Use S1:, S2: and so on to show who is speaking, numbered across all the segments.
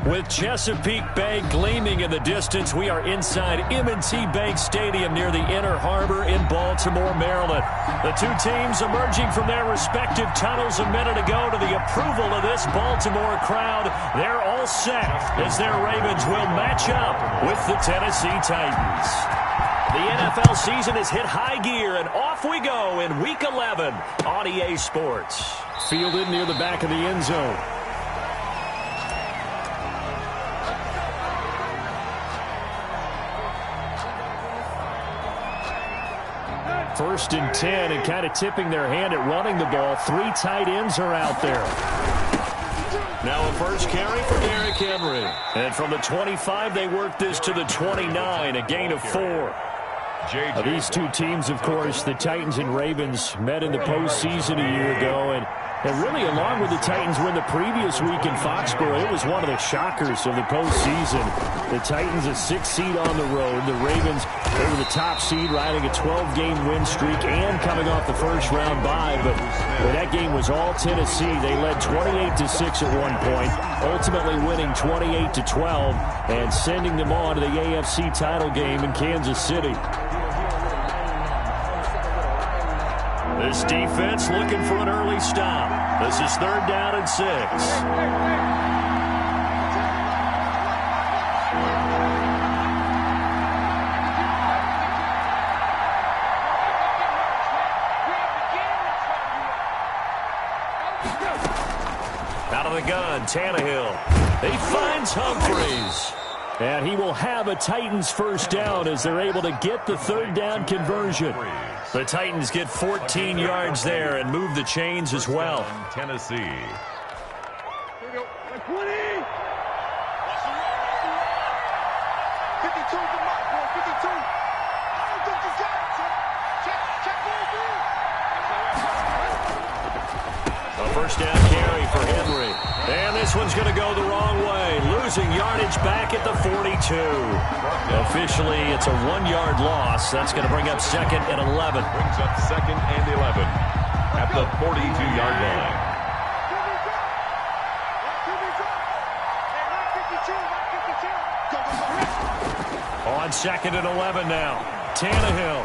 S1: With Chesapeake Bay gleaming in the distance, we are inside M&T Bank Stadium near the Inner Harbor in Baltimore, Maryland. The two teams emerging from their respective tunnels a minute ago to the approval of this Baltimore crowd. They're all set as their Ravens will match up with the Tennessee Titans. The NFL season has hit high gear, and off we go in Week 11 on EA Sports. Fielded near the back of the end zone. First and 10, and kind of tipping their hand at running the ball. Three tight ends are out there. Now a first carry for Derrick Henry. And from the 25, they work this to the 29, a gain of 4. These two teams, of course, the Titans and Ravens, met in the postseason a year ago. And really, along with the Titans win the previous week in Foxborough, it was one of the shockers of the postseason. The Titans a 6th seed on the road. The Ravens, they were the top seed, riding a 12-game win streak and coming off the first-round bye. But that game was all Tennessee. They led 28-6 at one point, ultimately winning 28-12 and sending them on to the AFC title game in Kansas City. This defense looking for an early stop. This is 3rd down and 6. Out of the gun, Tannehill. He finds Humphries. And he will have a Titans first down as they're able to get the 3rd down conversion. The Titans get 14 yards there and move the chains as well.
S2: Tennessee.
S3: Here we go. 20. 52 to Mike, bro. 52. I don't think he's got it. Check
S1: A first down carry for Henry. And this one's going to go the wrong way. Losing yardage back at the 42. Officially, it's a 1-yard loss. That's going to bring up 2nd and 11.
S2: Brings up 2nd and 11 at the 42-yard line.
S1: On 2nd and 11 now. Tannehill.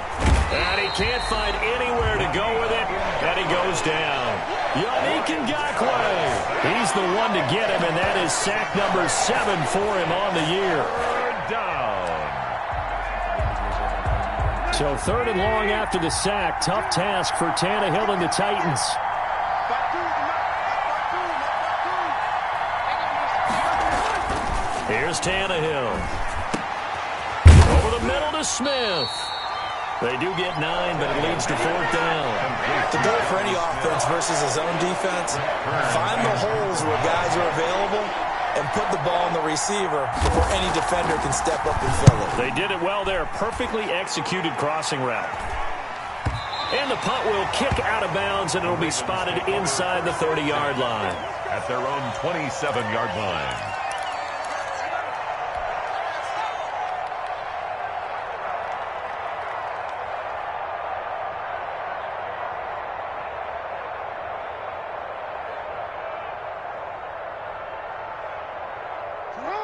S1: And he can't find anywhere to go with it. And he goes down. Yannick Ngakoue. He's the one to get him, and that is sack number 7 for him on the year.
S2: 3rd down.
S1: So 3rd and long after the sack. Tough task for Tannehill and the Titans. Here's Tannehill. Over the middle to Smith. They do get 9, but it leads to 4th down.
S4: The goal for any offense versus a zone defense, find the holes where guys are available and put the ball on the receiver before any defender can step up and fill it.
S1: They did it well there. Perfectly executed crossing route. And the punt will kick out of bounds, and it'll be spotted inside the 30-yard line.
S2: At their own 27-yard line.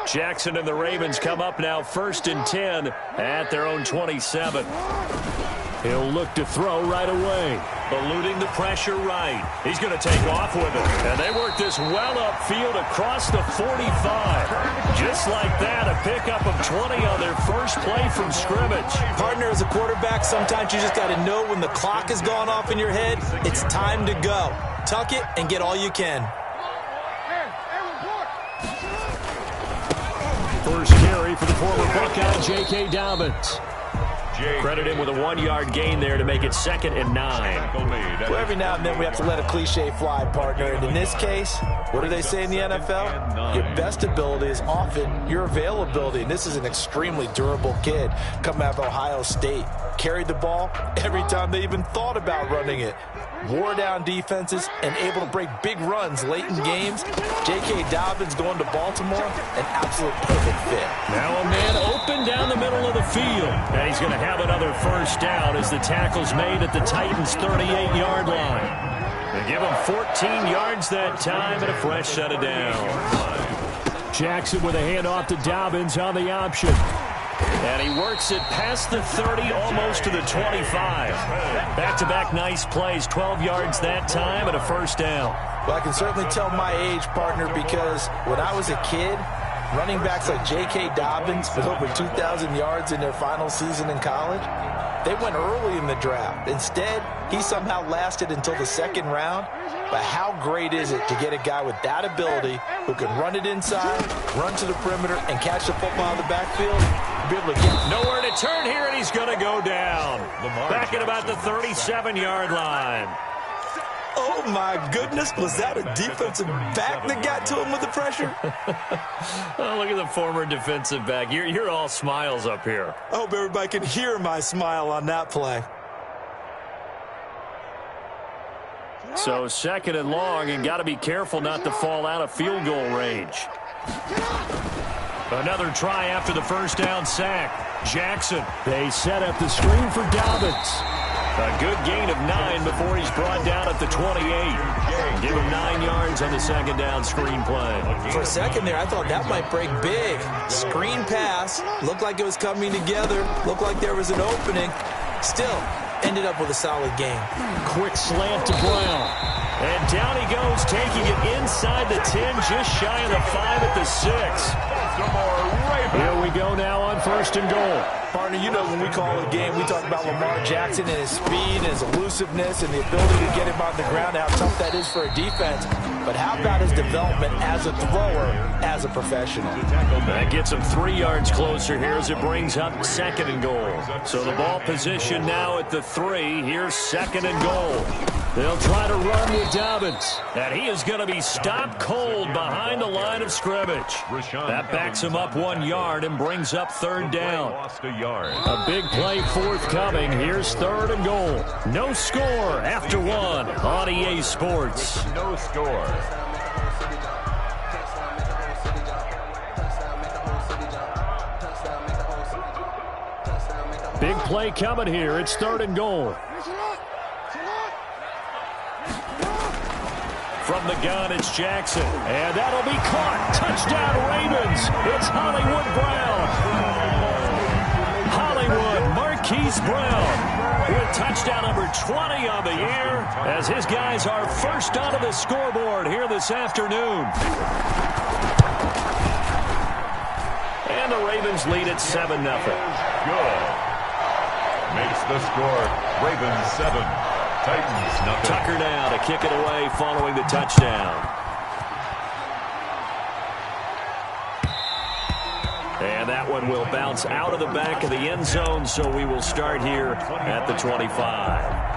S1: Jackson and the Ravens come up now 1st and 10 at their own 27. He'll look to throw right away. Eluding the pressure right. He's going to take off with it. And they work this well upfield across the 45. Just like that, a pickup of 20 on their first play from scrimmage.
S4: Partner, as a quarterback, sometimes you just got to know when the clock has gone off in your head, it's time to go. Tuck it and get all you can.
S1: First carry for the former Buckeye, J.K. Dobbins. Credit him with a 1-yard gain there to make it 2nd and 9.
S4: Well, every now and then we have to let a cliche fly, partner. And in this case, what do they say in the NFL? Your best ability is often your availability. And this is an extremely durable kid coming out of Ohio State. Carried the ball every time they even thought about running it. Wore down defenses and able to break big runs late in games. J.K. Dobbins going to Baltimore, an absolute perfect fit.
S1: Now a man open down the middle of the field. And he's going to have another first down as the tackle's made at the Titans' 38-yard line. They give him 14 yards that time and a fresh set of downs. Jackson with a handoff to Dobbins on the option. And he works it past the 30, almost to the 25. Back-to-back nice plays, 12 yards that time and a first down.
S4: Well, I can certainly tell my age, partner, because when I was a kid, running backs like J.K. Dobbins with over 2,000 yards in their final season in college, they went early in the draft. Instead, he somehow lasted until the second round. But how great is it to get a guy with that ability who can run it inside, run to the perimeter, and catch the football out of the backfield? Be able to get
S1: nowhere to turn here, and he's going to go down. Back at about the 37-yard line.
S4: Oh, my goodness. Was that a defensive back that got to him with the pressure?
S1: Oh, look at the former defensive back. You're all smiles up here.
S4: I hope everybody can hear my smile on that play.
S1: So second and long, and got to be careful not to fall out of field goal range. Another try after the first down sack. Jackson. They set up the screen for Dobbins. A good gain of 9 before he's brought down at the 28. Give him 9 yards on the second down screen play.
S4: For a second there, I thought that might break big. Screen pass. Looked like it was coming together. Looked like there was an opening. Still, ended up with a solid game.
S1: Quick slant to Brown. And down he goes, taking it inside the 10, just shy of the 5 at the 6. Here we go now on first and goal.
S4: Partner, you know when we call a game, we talk about Lamar Jackson and his speed and his elusiveness and the ability to get him on the ground, how tough that is for a defense. But how about his development as a thrower, as a professional?
S1: That gets him 3 yards closer here as it brings up second and goal. So the ball position now at the 3. Here's second and goal. They'll try to run with Dobbins. And he is going to be stopped cold behind the line of scrimmage. That backs him up 1 yard and brings up third down. A big play forthcoming. Here's third and goal. No score after 1 on EA Sports.
S2: No score.
S1: Big play coming here. It's third and goal. From the gun, it's Jackson. And that'll be caught. Touchdown, Ravens. It's Hollywood Brown. Hollywood Marquise Brown with touchdown number 20 on the year as his guys are first onto the scoreboard here this afternoon. And the Ravens lead at 7-0.
S2: Good. Makes the score Ravens 7. Titans nothing.
S1: Tucker now to kick it away following the touchdown. And that one will bounce out of the back of the end zone, so we will start here at the 25.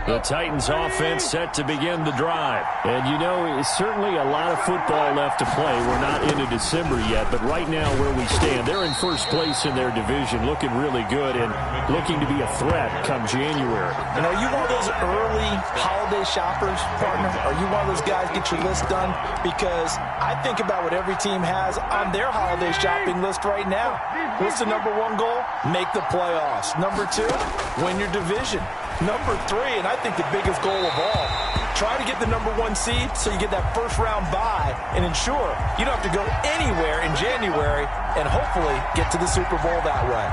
S1: The Titans offense set to begin the drive. And, you know, it's certainly a lot of football left to play. We're not into December yet, but right now where we stand, they're in first place in their division, looking really good and looking to be a threat come January.
S4: And are you one of those early holiday shoppers, partner? Are you one of those guys get your list done? Because I think about what every team has on their holiday shopping list right now. What's the number 1 goal? Make the playoffs. Number 2, win your division. Number 3, and I think the biggest goal of all, try to get the number 1 seed so you get that first round bye and ensure you don't have to go anywhere in January and hopefully get to the Super Bowl that way.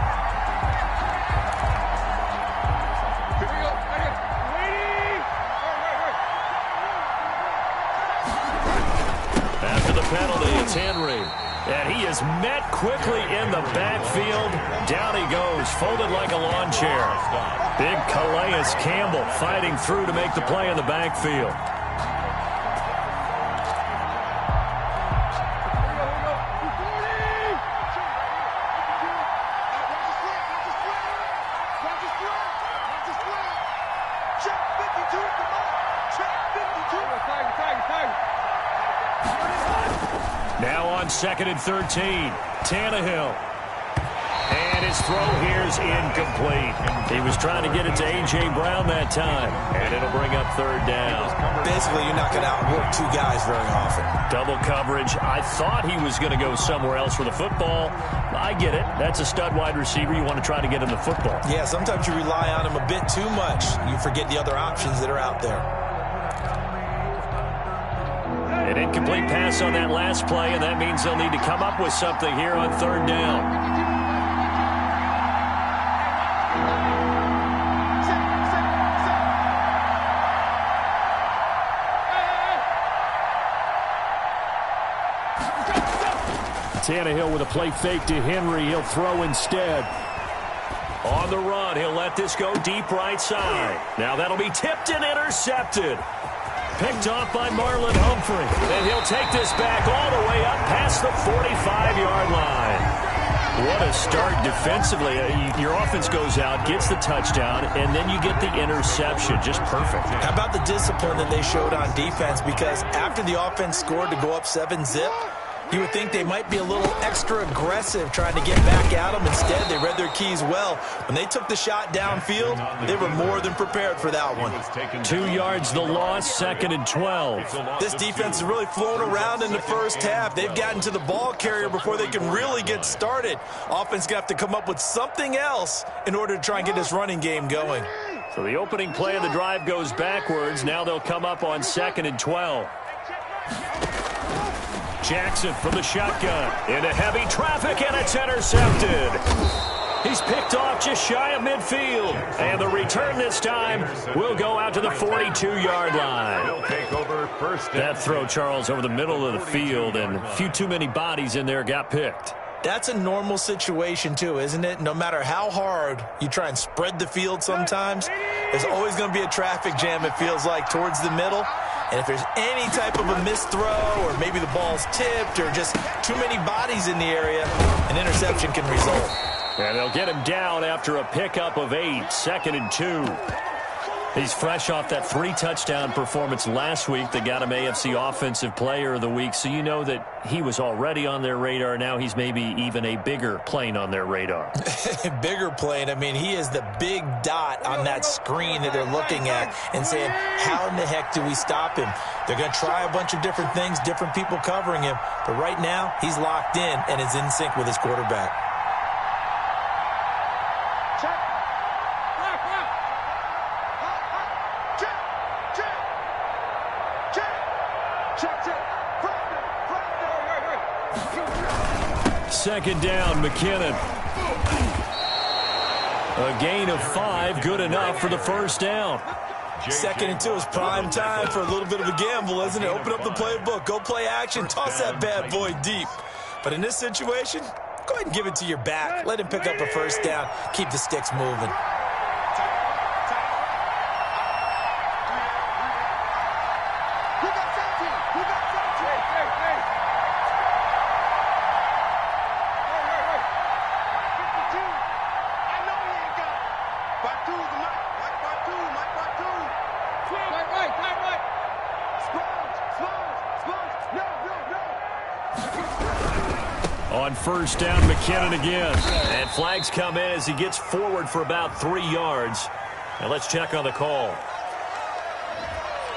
S1: After the penalty, it's Henry. And he is met quickly in the backfield. Down he goes, folded like a lawn chair. Big Calais Campbell fighting through to make the play in the backfield. Now on 2nd and 13, Tannehill. And And his throw here's incomplete. He was trying to get it to A.J. Brown that time. And it'll bring up third down.
S4: Basically, you're not going to outwork two guys very often.
S1: Double coverage. I thought he was going to go somewhere else for the football. I get it. That's a stud wide receiver. You want to try to get him the football.
S4: Yeah, sometimes you rely on him a bit too much. You forget the other options that are out there.
S1: An incomplete pass on that last play, and that means they'll need to come up with something here on third down. Tannehill with a play fake to Henry. He'll throw instead. On the run, he'll let this go deep right side. Now that'll be tipped and intercepted. Picked off by Marlon Humphrey. And he'll take this back all the way up past the 45-yard line. What a start defensively. Your offense goes out, gets the touchdown, and then you get the interception. Just perfect.
S4: How about the discipline that they showed on defense? Because after the offense scored to go up 7-zip, you would think they might be a little extra aggressive trying to get back at them. Instead, they read their keys well. When they took the shot downfield, they were more than prepared for that one.
S1: 2 yards the loss, 2nd and 12.
S4: This defense has really flown around in the first half. They've gotten to the ball carrier before they can really get started. Offense going to have to come up with something else in order to try and get this running game going.
S1: So the opening play of the drive goes backwards. Now they'll come up on 2nd and 12. Jackson from the shotgun into heavy traffic, and it's intercepted. He's picked off just shy of midfield, and the return this time will go out to the 42-yard line. That throw, Charles, over the middle of the field, and a few too many bodies in there got picked.
S4: That's a normal situation, too, isn't it? No matter how hard you try and spread the field sometimes, there's always going to be a traffic jam, it feels like, towards the middle. And if there's any type of a missed throw, or maybe the ball's tipped, or just too many bodies in the area, an interception can result.
S1: And they'll get him down after a pickup of 8, 2nd and 2. He's fresh off that 3-touchdown performance last week that got him AFC Offensive Player of the Week, so you know that he was already on their radar. Now he's maybe even a bigger plane on their radar.
S4: Bigger plane. I mean, he is the big dot on that screen that they're looking at and saying, how in the heck do we stop him? They're going to try a bunch of different things, different people covering him, but right now he's locked in and is in sync with his quarterback.
S1: Second down, McKinnon. A gain of 5, good enough for the first down.
S4: 2nd and 2 is prime time for a little bit of a gamble, isn't it? Open up the playbook, go play action, toss that bad boy deep. But in this situation, go ahead and give it to your back. Let him pick up a first down. Keep the sticks moving.
S1: On first down, McKinnon again. And flags come in as he gets forward for about 3 yards. And let's check on the call.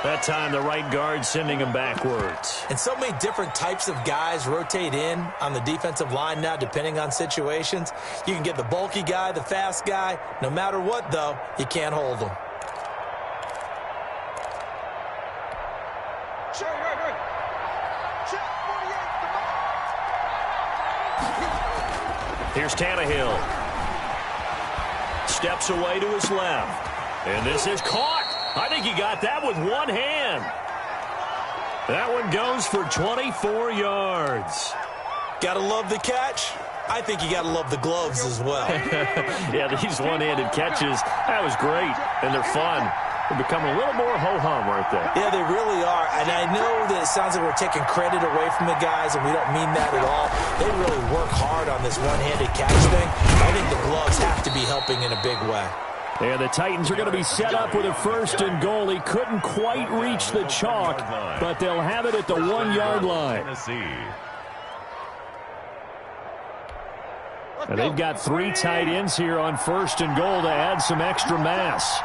S1: That time, the right guard sending him backwards.
S4: And so many different types of guys rotate in on the defensive line now, depending on situations. You can get the bulky guy, the fast guy. No matter what, though, you can't hold them.
S1: Here's Tannehill. Steps away to his left. And this is caught. I think he got that with one hand. That one goes for 24 yards.
S4: Gotta love the catch. I think you gotta love the gloves as well.
S1: Yeah, these one-handed catches, that was great. And they're fun. They're becoming a little more ho-hum, aren't they?
S4: Yeah, they really are. And I know that it sounds like we're taking credit away from the guys, and we don't mean that at all. They really work hard on this one-handed catch thing. I think the gloves have to be helping in a big way.
S1: And the Titans are going to be set up with a 1st and goal. He couldn't quite reach the chalk, but they'll have it at the 1-yard line. And they've got 3 tight ends here on 1st and goal to add some extra mass.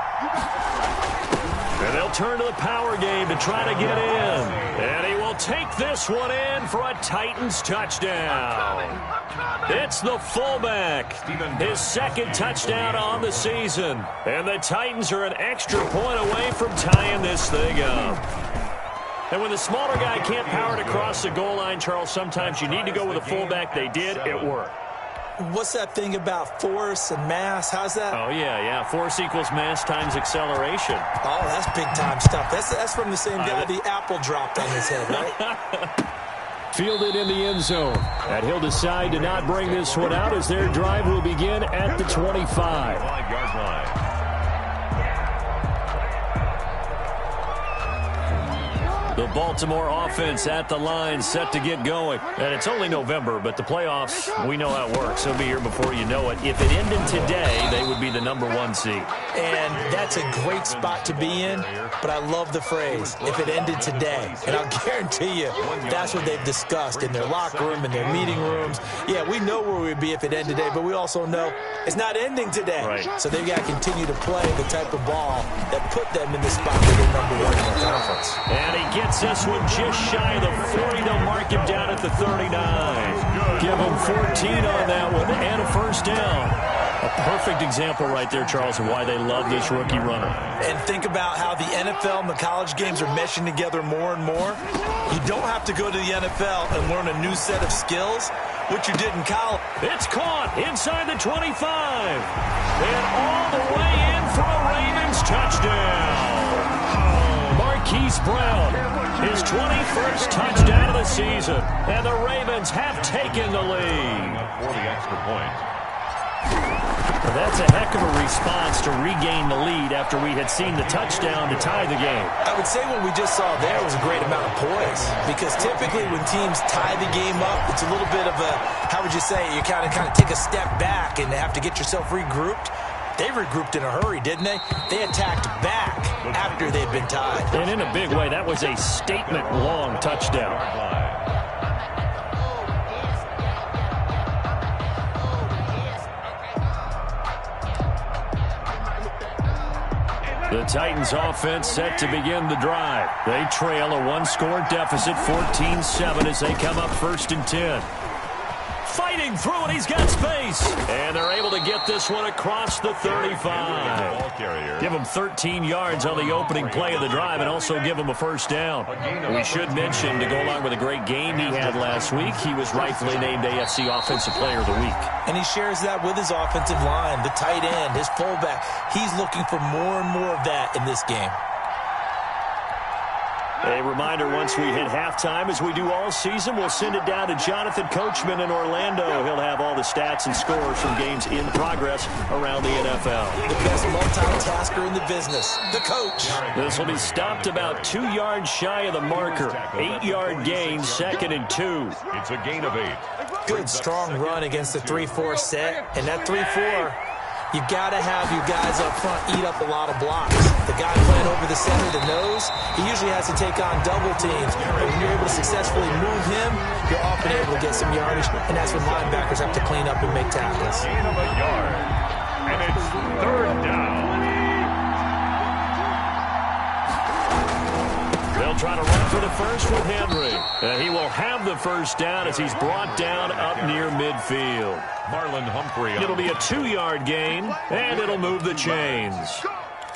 S1: And they'll turn to the power game to try to get in. And he will take this one in for a Titans touchdown. It's the fullback, his 2nd touchdown on the season. And the Titans are an extra point away from tying this thing up. And when the smaller guy can't power it across the goal line, Charles, sometimes you need to go with a fullback. They did. It worked.
S4: What's that thing about force and mass? How's that?
S1: Oh, yeah. Force equals mass times acceleration.
S4: Oh, that's big-time stuff. That's from the same guy the apple dropped on his head, right?
S1: Fielded in the end zone. And he'll decide to not bring this one out as their drive will begin at the 25.
S2: 5-yard line.
S1: The Baltimore offense at the line, set to get going. And it's only November, but the playoffs, we know how it works. They'll be here before you know it. If it ended today, they would be the #1 seed.
S4: And that's a great spot to be in, but I love the phrase, if it ended today. And I'll guarantee you, that's what they've discussed in their locker room, in their meeting rooms. Yeah, we know where we'd be if it ended today, but we also know it's not ending today.
S1: Right.
S4: So they've got to continue to play the type of ball that put them in the spot where they're #1 in the conference.
S1: And he gets this one just shy of the 40. They'll mark him down at the 39. Give him 14 on that one and a 1st down. A perfect example right there, Charles, of why they love this rookie runner.
S4: And think about how the NFL and the college games are meshing together more and more. You don't have to go to the NFL and learn a new set of skills, which you did in college.
S1: It's caught inside the 25. And all the way in for a Ravens touchdown. Marquise Brown, his 21st touchdown of the season. And the Ravens have taken the lead.
S2: For the extra point.
S1: Well, that's a heck of a response to regain the lead after we had seen the touchdown to tie the game.
S4: I would say what we just saw there was a great amount of poise, because typically when teams tie the game up, it's a little bit of a, how would you say, you kind of take a step back and have to get yourself regrouped. They regrouped in a hurry, didn't they? They attacked back after they'd been tied.
S1: And in a big way, that was a statement-long touchdown. The Titans offense set to begin the drive. They trail a 1-score deficit, 14-7, as they come up 1st and 10. Fighting through it, he's got space. And they're able to get this one across the 35. Give him 13 yards on the opening play of the drive and also give him a 1st down. We should mention, to go along with a great game he had last week, he was rightfully named AFC Offensive Player of the Week.
S4: And he shares that with his offensive line, the tight end, his fullback. He's looking for more and more of that in this game.
S1: A reminder, once we hit halftime, as we do all season, we'll send it down to Jonathan Coachman in Orlando. He'll have all the stats and scores from games in progress around the NFL.
S4: The best multitasker in the business, the coach.
S1: This will be stopped about 2 yards shy of the marker. 8-yard gain, 2nd and 2.
S2: It's a gain of 8.
S4: Good, strong run against the 3-4 set. And that 3-4, you got to have your guys up front eat up a lot of blocks. The guy playing over the center, the nose, he usually has to take on double teams. But when you're able to successfully move him, you're often able to get some yardage, and that's when linebackers have to clean up and make tackles.
S2: Gain of a yard. And it's 3rd down.
S1: They'll try to run for the first with Henry. And he will have the 1st down as he's brought down up near midfield.
S2: Marlon Humphrey.
S1: It'll be a 2-yard gain, and it'll move the chains.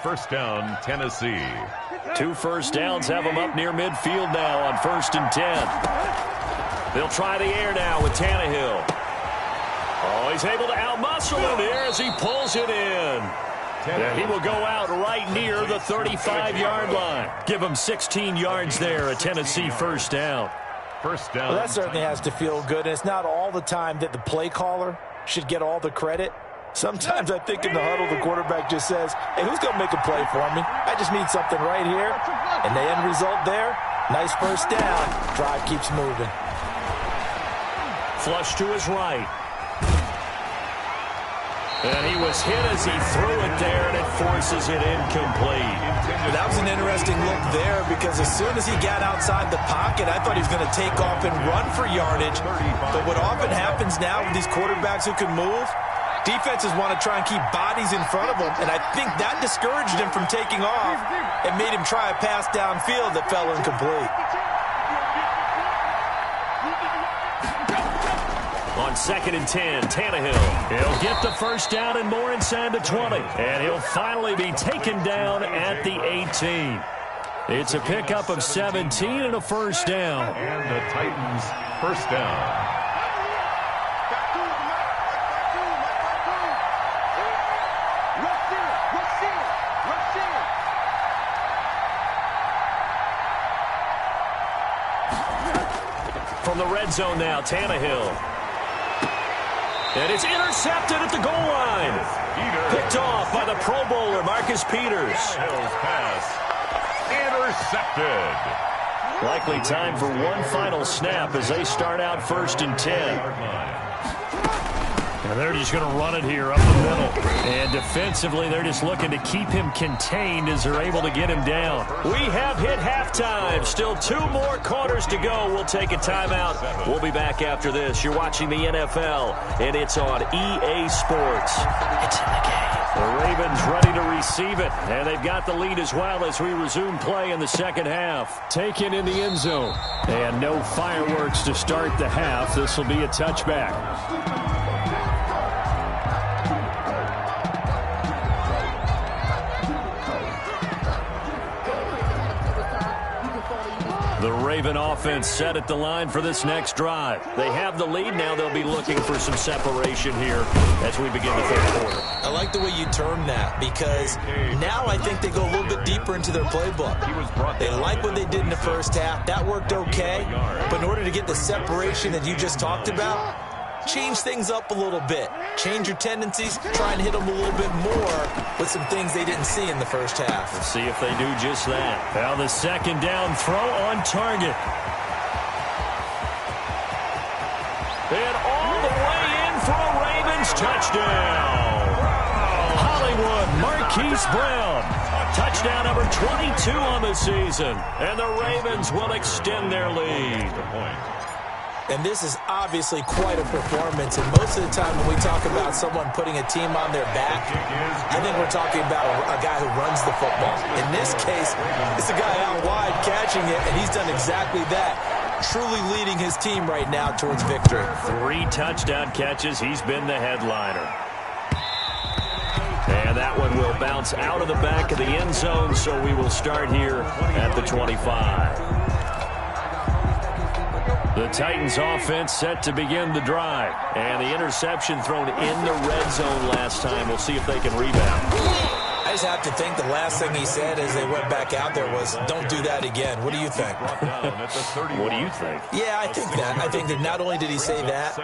S2: 1st down, Tennessee.
S1: 2 first downs have them up near midfield now on 1st and 10. They'll try the air now with Tannehill. Oh, he's able to outmuscle him here as he pulls it in. And he will go out right near the 35-yard line. Give him 16 yards there, a Tennessee 1st down.
S2: 1st down.
S4: Well, that certainly has to feel good. And it's not all the time that the play caller should get all the credit. Sometimes I think in the huddle, the quarterback just says, hey, who's going to make a play for me? I just need something right here. And the end result there, nice 1st down. Drive keeps moving.
S1: Flush to his right. And he was hit as he threw it there, and it forces it incomplete.
S4: That was an interesting look there because as soon as he got outside the pocket, I thought he was going to take off and run for yardage. But what often happens now with these quarterbacks who can move, defenses want to try and keep bodies in front of them, and I think that discouraged him from taking off and made him try a pass downfield that fell incomplete.
S1: On 2nd and 10, Tannehill. He'll get the first down and more inside the 20. And he'll finally be taken down at the 18. It's a pickup of 17 and a first down.
S2: And the Titans first down.
S1: From the red zone now, Tannehill. And it's intercepted at the goal line. Picked off by the Pro Bowler, Marcus Peters.
S2: Hill's pass intercepted.
S1: Likely time for one final snap as they start out 1st and 10. And they're just going to run it here up the middle. And defensively, they're just looking to keep him contained as they're able to get him down. We have hit halftime. Still 2 more quarters to go. We'll take a timeout. We'll be back after this. You're watching the NFL, and it's on EA Sports. It's in the game. The Ravens ready to receive it, and they've got the lead as well as we resume play in the second half. Taken in the end zone. And no fireworks to start the half. This will be a touchback. The Raven offense set at the line for this next drive. They have the lead. Now they'll be looking for some separation here as we begin the 3rd quarter.
S4: I like the way you term that because now I think they go a little bit deeper into their playbook. They like what they did in the first half. That worked okay. But in order to get the separation that you just talked about, change things up a little bit. Change your tendencies. Try and hit them a little bit more with some things they didn't see in the first half.
S1: We'll see if they do just that. Now the 2nd down throw on target. And all the way in for a Ravens touchdown. Hollywood Marquise Brown. Touchdown number 22 on the season. And the Ravens will extend their lead.
S4: And this is obviously quite a performance. And most of the time when we talk about someone putting a team on their back, I think we're talking about a guy who runs the football. In this case, it's a guy out wide catching it, and he's done exactly that. Truly leading his team right now towards victory.
S1: 3 touchdown catches. He's been the headliner. And that one will bounce out of the back of the end zone, so we will start here at the 25. The Titans offense set to begin the drive. And the interception thrown in the red zone last time. We'll see if they can rebound.
S4: I just have to think the last thing he said as they went back out there was, don't do that again. What do you think?
S1: What do you think?
S4: Yeah, I think that. I think that not only did he say that,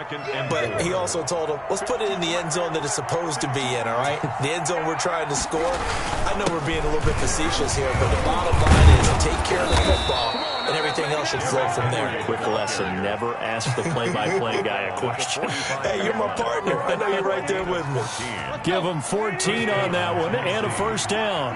S4: but he also told him, let's put it in the end zone that it's supposed to be in, all right? The end zone we're trying to score. I know we're being a little bit facetious here, but the bottom line is take care of the football, and everything else should flow from there.
S1: Quick lesson, never ask the play-by-play guy a question.
S4: Hey, you're my partner. I know you're right there with me.
S1: Give him 14 on that one and a first down.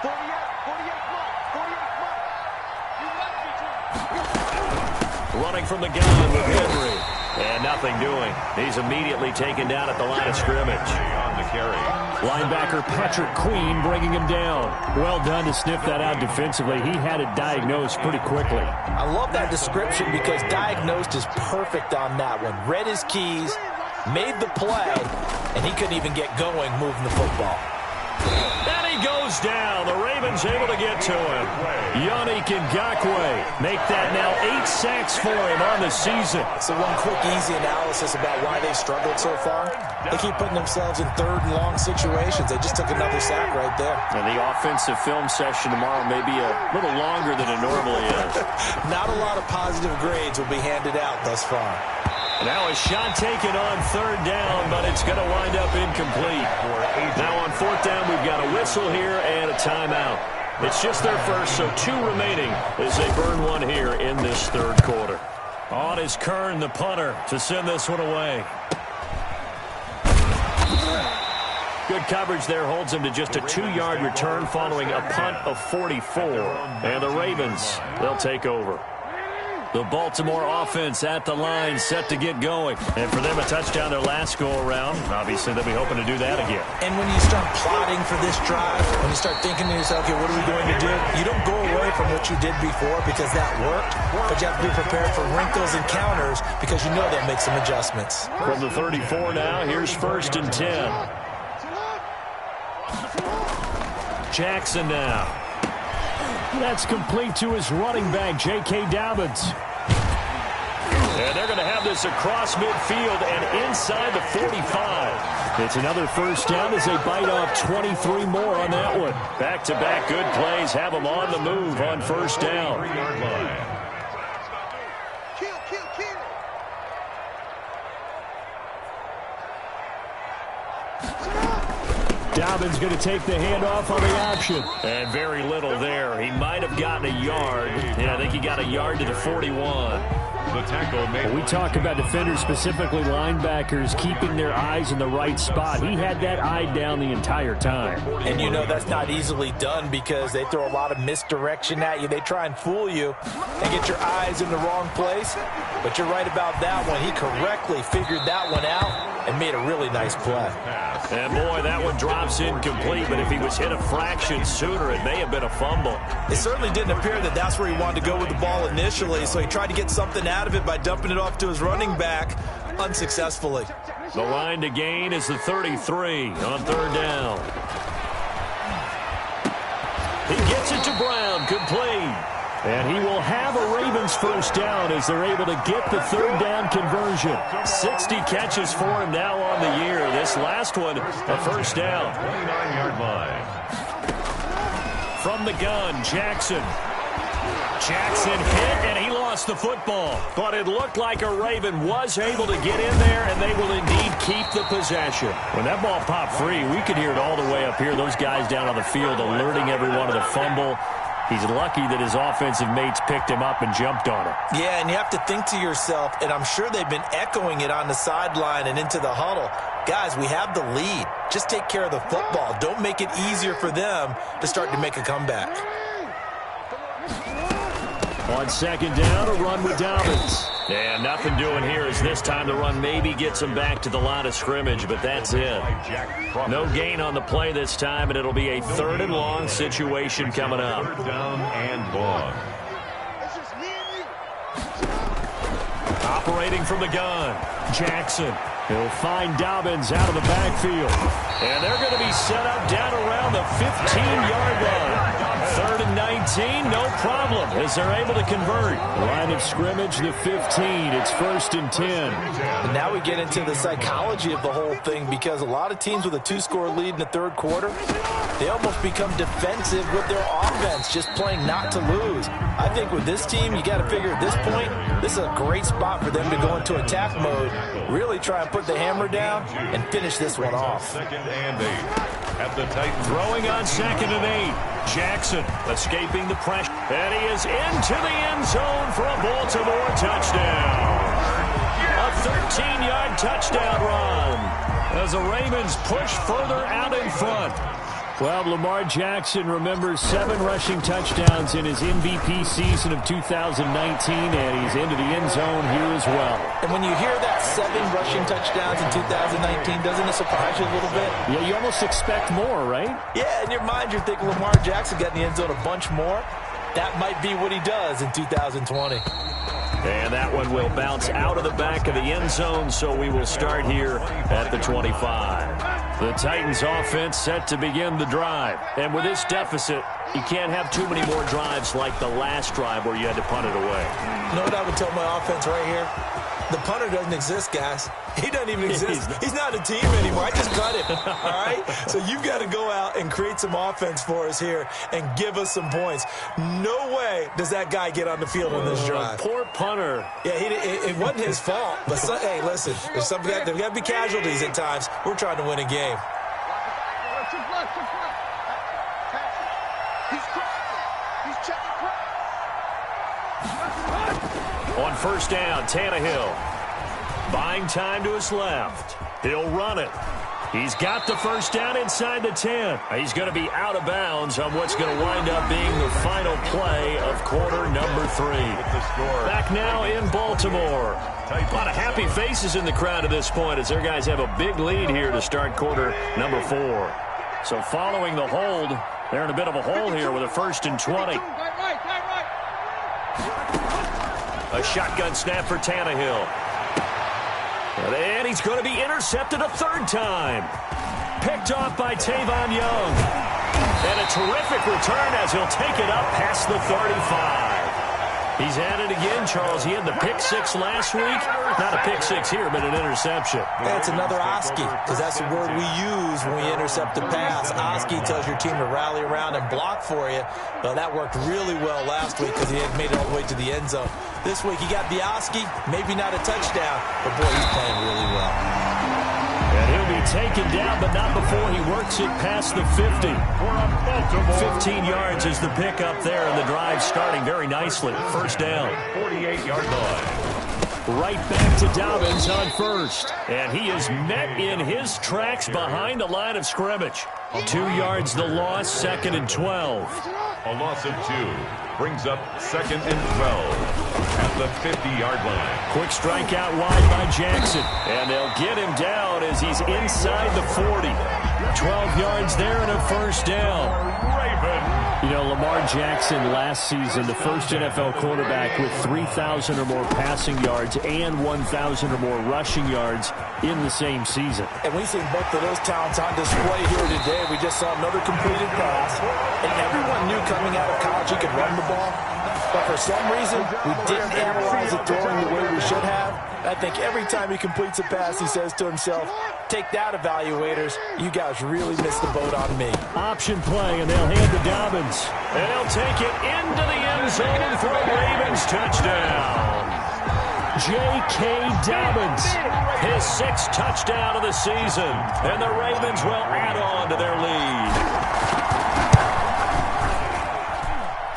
S1: 48. Running from the gun with Henry. And nothing doing. He's immediately taken down at the line of scrimmage.
S2: On the carry.
S1: Linebacker Patrick Queen bringing him down. Well done to sniff that out defensively. He had it diagnosed pretty quickly.
S4: I love that description because diagnosed is perfect on that one. Read his keys, made the play, and he couldn't even get going moving the football.
S1: And he goes down. The Ravens able to get to him. Yannick Ngakoue make that now 8 sacks for him on the season.
S4: So one quick, easy analysis about why they struggled so far. They keep putting themselves in 3rd and long situations. They just took another sack right there.
S1: And the offensive film session tomorrow may be a little longer than it normally is.
S4: Not a lot of positive grades will be handed out thus far.
S1: Now a shot taken on 3rd down, but it's going to wind up incomplete. Now on 4th down, we've got a whistle here and a timeout. It's just their first, so 2 remaining as they burn one here in this 3rd quarter. On is Kern, the punter, to send this one away. Good coverage there holds him to just a 2-yard return following a punt of 44. And the Ravens, they'll take over. The Baltimore offense at the line, set to get going. And for them, a touchdown their last go-around. Obviously, they'll be hoping to do that again.
S4: And when you start plotting for this drive, when you start thinking to yourself, okay, what are we going to do? You don't go away from what you did before because that worked, but you have to be prepared for wrinkles and counters because you know they'll make some adjustments.
S1: From the 34 now, here's 1st and 10. Jackson now. That's complete to his running back, J.K. Dobbins. And they're going to have this across midfield and inside the 45. It's another 1st down as they bite off 23 more on that one. Back-to-back good plays have them on the move on 1st down. Dobbins going to take the handoff on the option. And very little there. He might have gotten a yard. Yeah, I think he got a yard to the 41.
S2: The tackle made.
S1: We talk about defenders, specifically linebackers, keeping their eyes in the right spot. He had that eye down the entire time.
S4: And you know that's not easily done because they throw a lot of misdirection at you. They try and fool you and get your eyes in the wrong place. But you're right about that one. He correctly figured that one out and made a really nice play.
S1: And boy, that one drops incomplete, but if he was hit a fraction sooner, it may have been a fumble.
S4: It certainly didn't appear that that's where he wanted to go with the ball initially, so he tried to get something out of it by dumping it off to his running back unsuccessfully.
S1: The line to gain is the 33 on 3rd down. He gets it to Brown, complete. And he will have a Ravens 1st down as they're able to get the 3rd down conversion. 60 catches for him now on the year. This last one, a 1st down.
S2: 29-yard line.
S1: From the gun, Jackson. Jackson hit, and he lost the football. But it looked like a Raven was able to get in there, and they will indeed keep the possession. When that ball popped free, we could hear it all the way up here. Those guys down on the field alerting everyone of the fumble. He's lucky that his offensive mates picked him up and jumped on him.
S4: Yeah, and you have to think to yourself, and I'm sure they've been echoing it on the sideline and into the huddle. Guys, we have the lead. Just take care of the football. Don't make it easier for them to start to make a comeback.
S1: On 2nd down, a run with Dobbins. And nothing doing here as this time the run maybe gets him back to the line of scrimmage, but that's it. No gain on the play this time, and it'll be a 3rd and long situation coming up.
S2: 3rd down and long.
S1: Operating from the gun, Jackson. He'll find Dobbins out of the backfield. And they're going to be set up down around the 15-yard line. 3rd and 19, no problem, as they're able to convert. Line of scrimmage, the 15. It's 1st and 10.
S4: And now we get into the psychology of the whole thing because a lot of teams with a 2-score lead in the 3rd quarter, they almost become defensive with their offense, just playing not to lose. I think with this team, you got to figure at this point, this is a great spot for them to go into attack mode, really try and put the hammer down and finish this one off.
S2: 2nd and 8 at the Titans.
S1: Throwing on 2nd and 8. Jackson escaping the pressure. And he is into the end zone for a Baltimore touchdown. A 13-yard touchdown run as the Ravens push further out in front. Well, Lamar Jackson remembers 7 rushing touchdowns in his MVP season of 2019, and he's into the end zone here as well.
S4: And when you hear that 7 rushing touchdowns in 2019, doesn't it surprise you a little bit?
S1: Yeah, you almost expect more, right?
S4: Yeah, in your mind you're thinking Lamar Jackson got in the end zone a bunch more. That might be what he does in 2020.
S1: And that one will bounce out of the back of the end zone, so we will start here at the 25. The Titans offense set to begin the drive. And with this deficit, you can't have too many more drives like the last drive where you had to punt it away.
S4: You know what I would tell my offense right here? The punter doesn't exist, guys. He doesn't even exist. He's not a team anymore. I just cut him, all right? So you've got to go out and create some offense for us here and give us some points. No way does that guy get on the field on this drive.
S1: Poor punter.
S4: Yeah, it wasn't his fault. But, hey, listen, there's got to be casualties at times. We're trying to win a game.
S1: On 1st down, Tannehill buying time to his left. He'll run it. He's got the first down inside the 10. He's going to be out of bounds on what's going to wind up being the final play of quarter number 3. Back now in Baltimore. A lot of happy faces in the crowd at this point as their guys have a big lead here to start quarter number 4. So following the hold, they're in a bit of a hole here with a 1st and 20. A shotgun snap for Tannehill. And he's going to be intercepted a 3rd time. Picked off by Tavon Young. And a terrific return as he'll take it up past the 35. He's at it again, Charles. He had the pick 6 last week. Not a pick 6 here, but an interception.
S4: That's another Oski, because that's the word we use when we intercept a pass. Oski tells your team to rally around and block for you. Well, that worked really well last week because he had made it all the way to the end zone. This week he got the Oski, maybe not a touchdown, but boy, he's playing really well.
S1: And he'll be taken down, but not before he works it past the 50. 15 yards is the pickup there, and the drive starting very nicely. First down.
S2: 48-yard line.
S1: Right back to Dobbins on first. And he is met in his tracks behind the line of scrimmage. 2 yards the loss, 2nd and 12.
S2: A loss of 2 brings up 2nd and 12 at the 50-yard line.
S1: Quick strikeout wide by Jackson. And they'll get him down as he's inside the 40. 12 yards there and a first down. You know, Lamar Jackson last season, the first NFL quarterback with 3,000 or more passing yards and 1,000 or more rushing yards in the same season.
S4: And we've seen both of those talents on display here today. We just saw another completed pass. And everyone knew coming out of college he could run the ball. But for some reason, we didn't analyze the throwing the way we should have. I think every time he completes a pass, he says to himself, take that, evaluators. You guys really missed the boat on me.
S1: Option play, and they'll hand to Dobbins. And they'll take it into the end zone for a Ravens touchdown. J.K. Dobbins, his 6th touchdown of the season. And the Ravens will add on to their lead.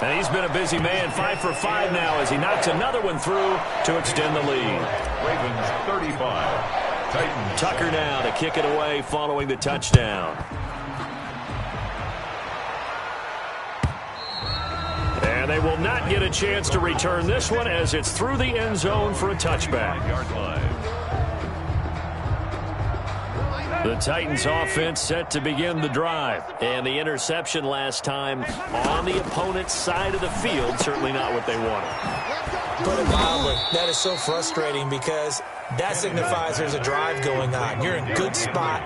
S1: And he's been a busy man, 5 for 5 now as he knocks another one through to extend the lead.
S2: Ravens 35. Titans.
S1: Tucker now to kick it away following the touchdown. And they will not get a chance to return this one as it's through the end zone for a touchback. The Titans offense set to begin the drive. And the interception last time on the opponent's side of the field, certainly not what they wanted.
S4: Put it mildly, that is so frustrating because that signifies there's a drive going on. You're in good spot.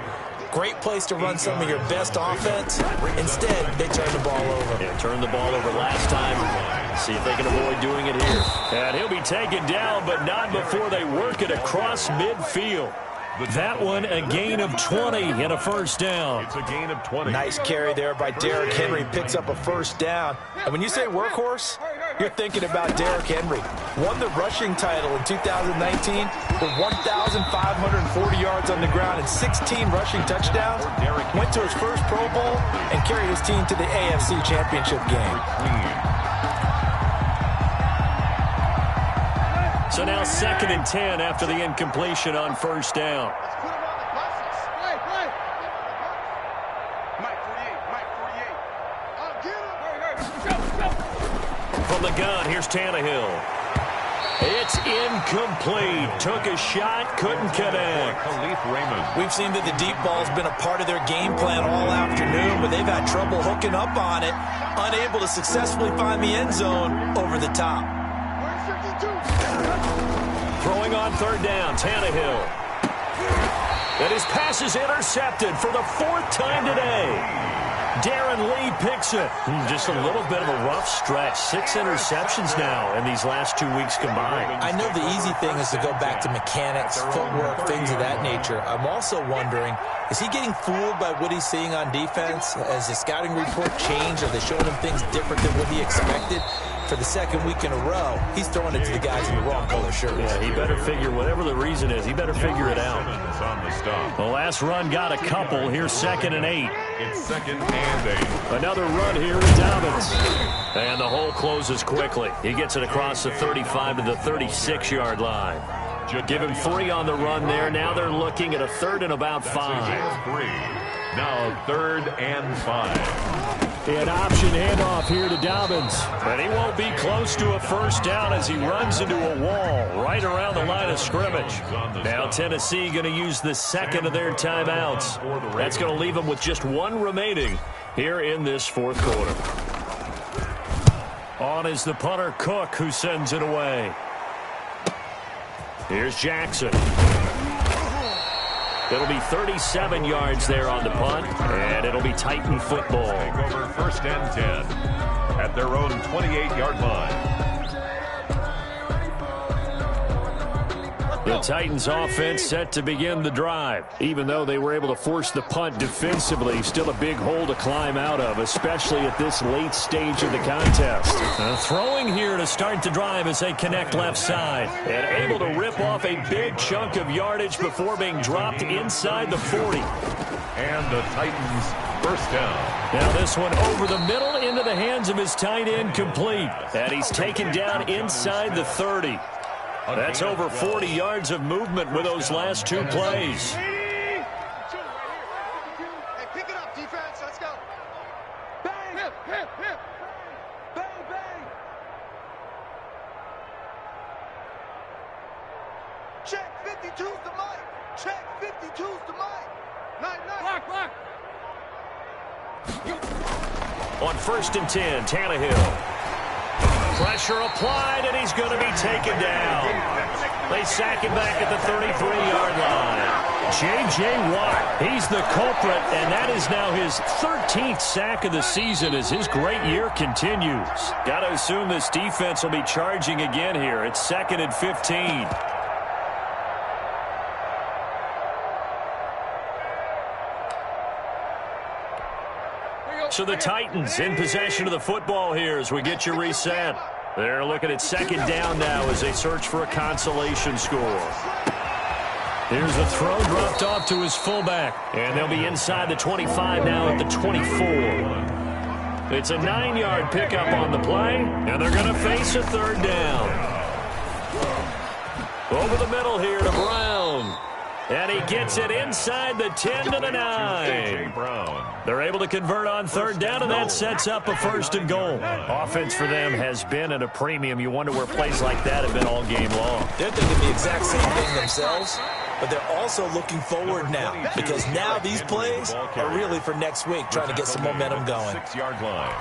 S4: Great place to run some of your best offense. Instead, they turn the ball over.
S1: Yeah, turned the ball over last time. See if they can avoid doing it here. And he'll be taken down, but not before they work it across midfield. That one, a gain of 20 and a first down.
S2: It's a gain of 20.
S4: Nice carry there by Derrick Henry. Picks up a first down. And when you say workhorse, you're thinking about Derrick Henry. Won the rushing title in 2019 with 1,540 yards on the ground and 16 rushing touchdowns. Went to his first Pro Bowl and carried his team to the AFC Championship game.
S1: So now 2nd and 10 after the incompletion on first down. From the gun, here's Tannehill. It's incomplete. Took a shot, couldn't connect.
S4: We've seen that the deep ball's been a part of their game plan all afternoon, but they've had trouble hooking up on it, unable to successfully find the end zone over the top.
S1: Throwing on 3rd down, Tannehill. And his pass is intercepted for the 4th time today. Darren Lee picks it. Just a little bit of a rough stretch. 6 interceptions now in these last 2 weeks combined.
S4: I know the easy thing is to go back to mechanics, footwork, things of that nature. I'm also wondering, is he getting fooled by what he's seeing on defense? Has the scouting report changed? Are they showing him things different than what he expected? For the 2nd week in a row, he's throwing it to the guys in the wrong color shirts.
S1: Yeah, he better figure, whatever the reason is, he better figure it out. The last run got a couple. Here's 2nd and 8.
S2: It's 2nd and 8.
S1: Another run here to Dobbins. And the hole closes quickly. He gets it across the 35 to the 36-yard line. Give him 3 on the run there. Now they're looking at a 3rd and about 5.
S2: 3. Now 3rd and 5.
S1: An option handoff here to Dobbins. But he won't be close to a first down as he runs into a wall right around the line of scrimmage. Now Tennessee going to use the 2nd of their timeouts. That's going to leave them with just 1 remaining here in this 4th quarter. On is the punter, Cook, who sends it away. Here's Jackson. It'll be 37 yards there on the punt, and it'll be Titan football.
S2: Take over 1st and 10 at their own 28-yard line.
S1: The Titans offense set to begin the drive. Even though they were able to force the punt defensively, still a big hole to climb out of, especially at this late stage of the contest. Throwing here to start the drive as they connect left side. And able to rip off a big chunk of yardage before being dropped inside the 40.
S2: And the Titans first down.
S1: Now this one over the middle into the hands of his tight end, complete. And he's taken down inside the 30. That's over 40 yards of movement with those last 2 plays.
S3: Hey, pick it up, defense. Let's go. Bang! Hip, hip, hip. Bang, bang. Check 52's the mic. Check 52's the mic. Night. Block.
S1: On 1st and 10, Tannehill. Pressure applied, and he's going to be taken down. They sack him back at the 33-yard line. J.J. Watt, he's the culprit, and that is now his 13th sack of the season as his great year continues. Got to assume this defense will be charging again here. It's 2nd and 15. So the Titans in possession of the football here as we get you reset. They're looking at 2nd down now as they search for a consolation score. Here's the throw dropped off to his fullback. And they'll be inside the 25 now at the 24. It's a 9-yard pickup on the play, and they're going to face a 3rd down. Over the middle here to Brown. And he gets it inside the 10 to the 9. They're able to convert on 3rd down, and that sets up a 1st and goal. Offense for them has been at a premium. You wonder where plays like that have been all game long.
S4: They're thinking the exact same thing themselves, but they're also looking forward now because now these plays are really for next week, trying to get some momentum going.
S2: 6-yard line.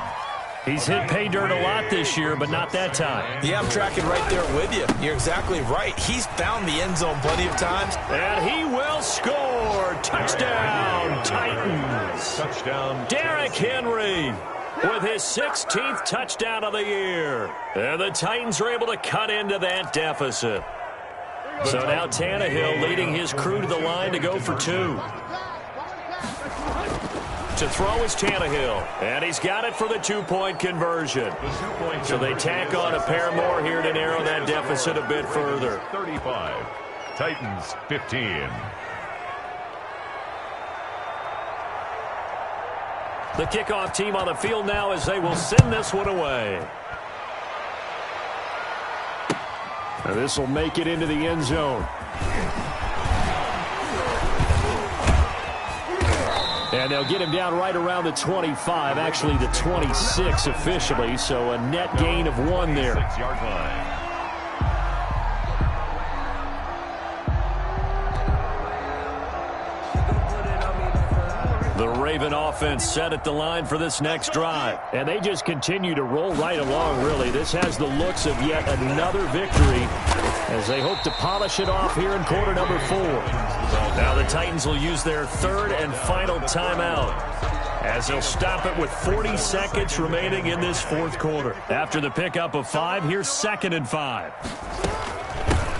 S1: He's hit pay dirt a lot this year, but not that time.
S4: Yeah, I'm tracking right there with you. You're exactly right. He's found the end zone plenty of times.
S1: And he will score. Touchdown, Titans.
S2: Touchdown.
S1: Derrick Henry with his 16th touchdown of the year. And the Titans are able to cut into that deficit. So now Tannehill leading his crew to the line to go for 2. To throw is Tannehill, and he's got it for the 2-point conversion. So they tack on a pair more here to narrow that deficit a bit further.
S2: 35, Titans 15.
S1: The kickoff team on the field now as they will send this one away. Now this will make it into the end zone. And they'll get him down right around the 25, actually the 26 officially, so a net gain of 1 there.
S2: 6-yard line.
S1: The Raven offense set at the line for this next drive. And they just continue to roll right along, really. This has the looks of yet another victory as they hope to polish it off here in quarter number 4. Now the Titans will use their 3rd and final timeout as they'll stop it with 40 seconds remaining in this 4th quarter. After the pickup of 5, here's 2nd and 5.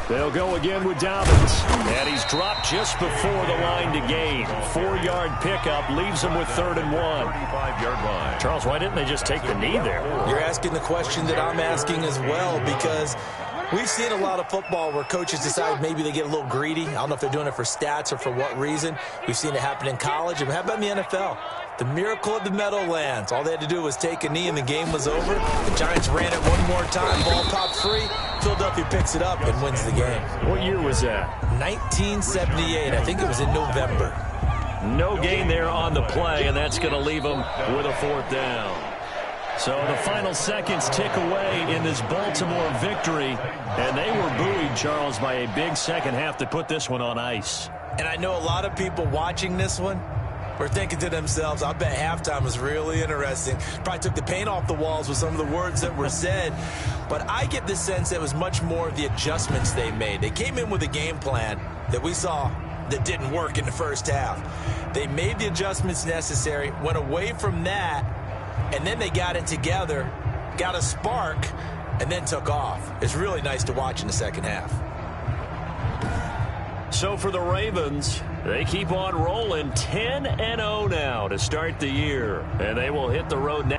S1: They'll go again with Dobbins. And he's dropped just before the line to gain. 4-yard pickup leaves him with 3rd and 1.
S2: 35-yard line.
S1: Charles, why didn't they just take the knee there?
S4: You're asking the question that I'm asking as well, because we've seen a lot of football where coaches decide maybe they get a little greedy. I don't know if they're doing it for stats or for what reason. We've seen it happen in college. And how about in the NFL? The miracle of the Meadowlands. All they had to do was take a knee and the game was over. The Giants ran it one more time. Ball popped free. Philadelphia picks it up and wins the game.
S1: What year was that?
S4: 1978. I think it was in November.
S1: No gain there on the play, and that's going to leave them with a 4th down. So the final seconds tick away in this Baltimore victory, and they were buoyed, Charles, by a big second half to put this one on ice.
S4: And I know a lot of people watching this one were thinking to themselves, I bet halftime was really interesting. Probably took the paint off the walls with some of the words that were said. But I get the sense it was much more of the adjustments they made. They came in with a game plan that we saw that didn't work in the first half. They made the adjustments necessary, went away from that, and then they got it together, got a spark, and then took off. It's really nice to watch in the second half.
S1: So for the Ravens, they keep on rolling 10-0 now to start the year, and they will hit the road now.